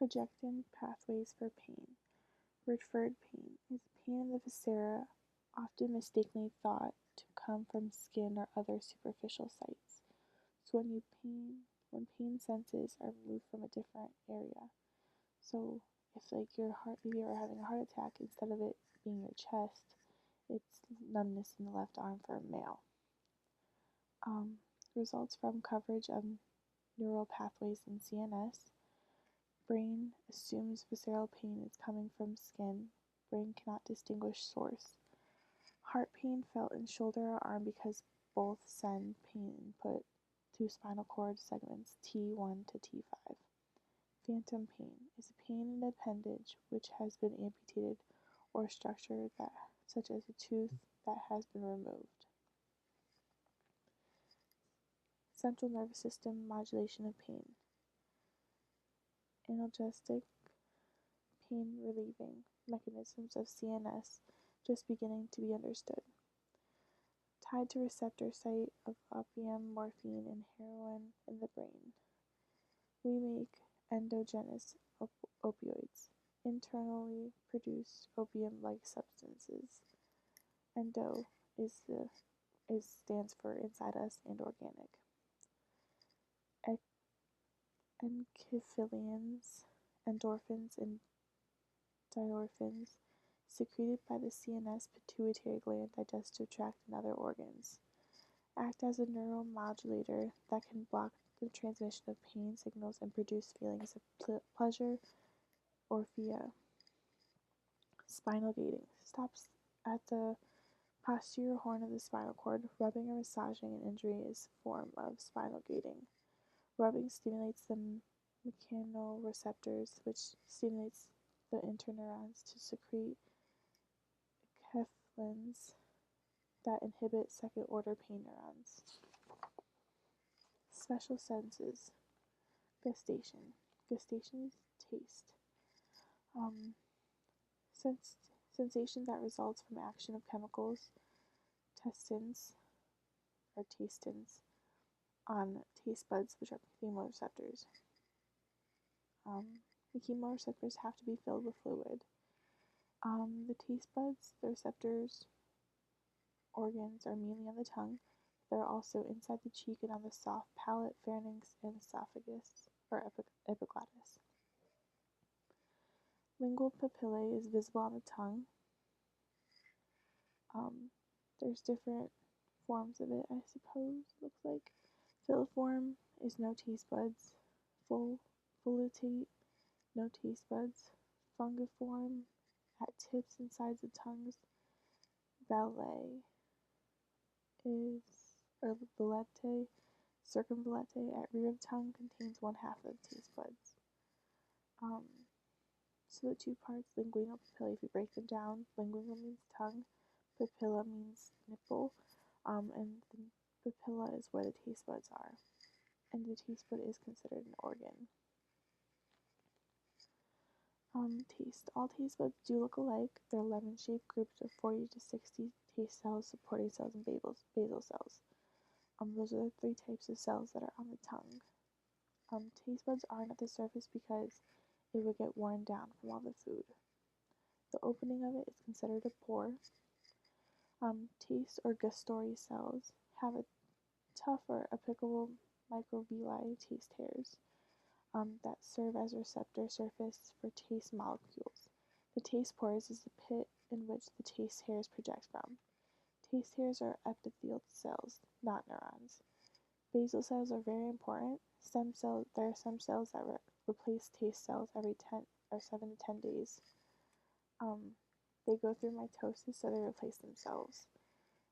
Projectin pathways for pain. Referred pain is pain in the viscera, often mistakenly thought to come from skin or other superficial sites. So when pain senses are moved from a different area. So if if you're having a heart attack, instead of it being your chest, it's numbness in the left arm for a male. Um, Results from coverage of neural pathways in CNS. Brain assumes visceral pain is coming from skin. Brain cannot distinguish source. Heart pain felt in shoulder or arm because both send pain input to spinal cord segments T1 to T5. Phantom pain is a pain in an appendage which has been amputated or structure such as a tooth that has been removed. Central nervous system modulation of pain. Analgesic pain relieving mechanisms of CNS just beginning to be understood. Tied to receptor site of opium, morphine, and heroin in the brain. We make endogenous opioids, internally produced opium-like substances. Endo stands for inside us and organic. Enkephalins, endorphins, and diorphins secreted by the CNS pituitary gland, digestive tract, and other organs. Act as a neuromodulator that can block the transmission of pain signals and produce feelings of pleasure or fear. Spinal gating stops at the posterior horn of the spinal cord. Rubbing or massaging an injury is a form of spinal gating. Rubbing stimulates the mechanoreceptors, which stimulates the interneurons to secrete enkephalins that inhibit second-order pain neurons. Special senses. Gustation. Gustation is taste. Sensation that results from action of chemicals, testins on taste buds, which are chemoreceptors. The chemoreceptors have to be filled with fluid. The taste buds, the receptors organs are mainly on the tongue. They're also inside the cheek and on the soft palate, pharynx, and esophagus, or epiglottis. Lingual papillae is visible on the tongue. There's different forms of it, I suppose, looks like. Filiform is no taste buds. Folate, no taste buds. Fungiform, at tips and sides of tongues. Valete, circumvallate, at rear of tongue, contains one half of the taste buds. So the two parts, linguinal papillae, if you break them down, linguinal means tongue, papilla means nipple, and the papilla is where the taste buds are. And the taste bud is considered an organ. Taste. All taste buds do look alike. They're lemon-shaped, grouped of 40 to 60 taste cells, supporting cells, and basal cells. Those are the three types of cells that are on the tongue. Taste buds aren't at the surface because it would get worn down from all the food. The opening of it is considered a pore. Taste or gustatory cells have a tough or apicable microvilli, taste hairs, that serve as receptor surface for taste molecules. The taste pores is the pit in which the taste hairs project from. Taste hairs are epithelial cells, not neurons. Basal cells are very important. There are some cells that replace taste cells every 7 to 10 days. They go through mitosis, so they replace themselves.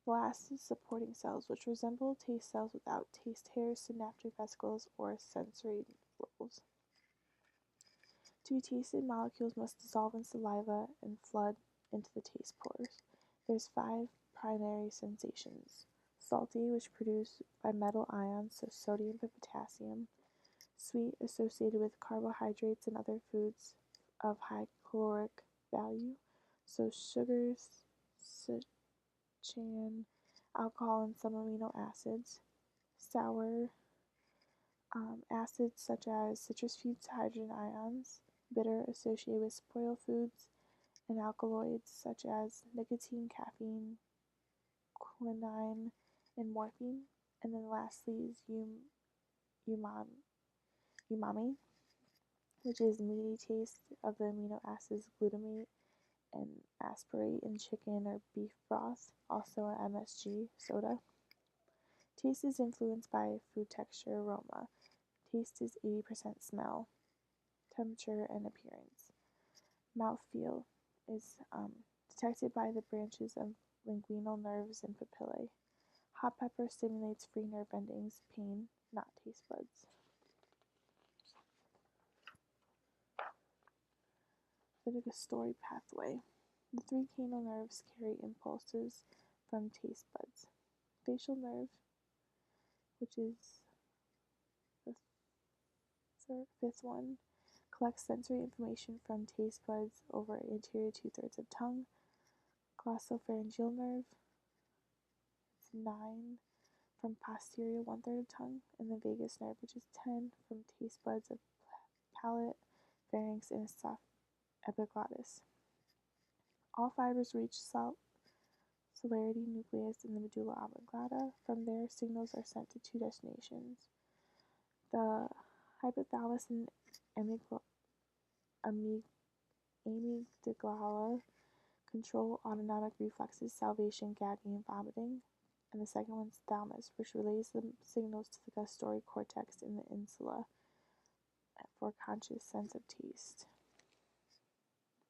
The last is supporting cells, which resemble taste cells without taste hairs, synaptic vesicles, or sensory rolls. To be tasted, molecules must dissolve in saliva and flood into the taste pores. There's 5 primary sensations. Salty, which produced by metal ions, so sodium and potassium. Sweet, associated with carbohydrates and other foods of high caloric value, so sugars, alcohol, and some amino acids. Sour, acids such as citrus fruits, hydrogen ions, bitter associated with spoil foods, and alkaloids such as nicotine, caffeine, quinine, and morphine. And then lastly is umami, which is meaty taste of the amino acids glutamate and aspartate in chicken or beef broth, also a MSG soda. Taste is influenced by food texture, aroma. Taste is 80% smell, temperature, and appearance. Mouthfeel is detected by the branches of linguinal nerves and papillae. Hot pepper stimulates free nerve endings, pain, not taste buds. The gustatory pathway. The three cranial nerves carry impulses from taste buds. Facial nerve, which is the fifth one, collects sensory information from taste buds over anterior 2/3 of tongue. Glossopharyngeal nerve, it's 9 from posterior 1/3 of tongue, and the vagus nerve, which is 10 from taste buds of palate, pharynx, and epiglottis. All fibers reach celerity nucleus in the medulla oblongata. From there, signals are sent to two destinations. The hypothalamus and amygdala control autonomic reflexes, salivation, gagging, and vomiting. And the second one's thalamus, which relays the signals to the gustatory cortex in the insula for conscious sense of taste.